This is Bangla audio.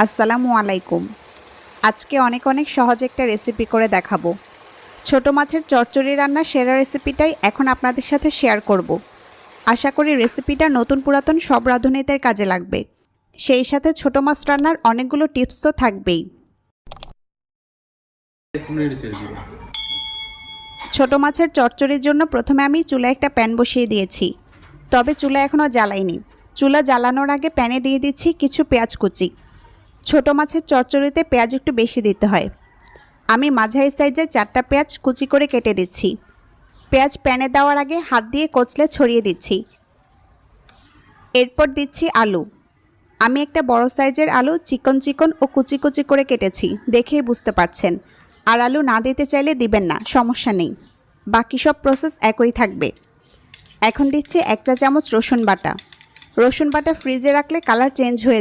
আসসালামু আলাইকুম। আজকে অনেক সহজ একটা রেসিপি করে দেখাবো। ছোট মাছের চচ্চড়ি রান্নার সেরা রেসিপিটাই এখন আপনাদের সাথে শেয়ার করব। আশা করি রেসিপিটা নতুন পুরাতন সব রাঁধুনিদের কাজে লাগবে। সেই সাথে ছোট মাছ রান্নার অনেকগুলো টিপস তো থাকবেই। ছোট মাছের চচ্চড়ির জন্য প্রথমে আমি চুলায় একটা প্যান বসিয়ে দিয়েছি, তবে চুলা এখনও জ্বালাইনি। চুলা জ্বালানোর আগে প্যানে দিয়ে দিচ্ছি কিছু পেঁয়াজ কুচি। ছোট মাছের চচ্চড়িতে পেঁয়াজ একটু বেশি দিতে হয়। আমি মাঝারি সাইজের 4টা পেঁয়াজ কুচি করে কেটে দিচ্ছি। পেঁয়াজ প্যানে দেওয়ার আগে হাত দিয়ে কচলে ছড়িয়ে দিচ্ছি। এরপর দিচ্ছি আলু। আমি একটা বড় সাইজের আলু চিকন ও কুচি কুচি করে কেটেছি, দেখেই বুঝতে পারছেন। আর আলু না দিতে চাইলে দিবেন না, সমস্যা নেই। বাকি সব প্রসেস একই থাকবে। এখন দিচ্ছি 1 চা চামচ রসুন বাটা। রসুন বাটা ফ্রিজে রাখলে কালার চেঞ্জ হয়ে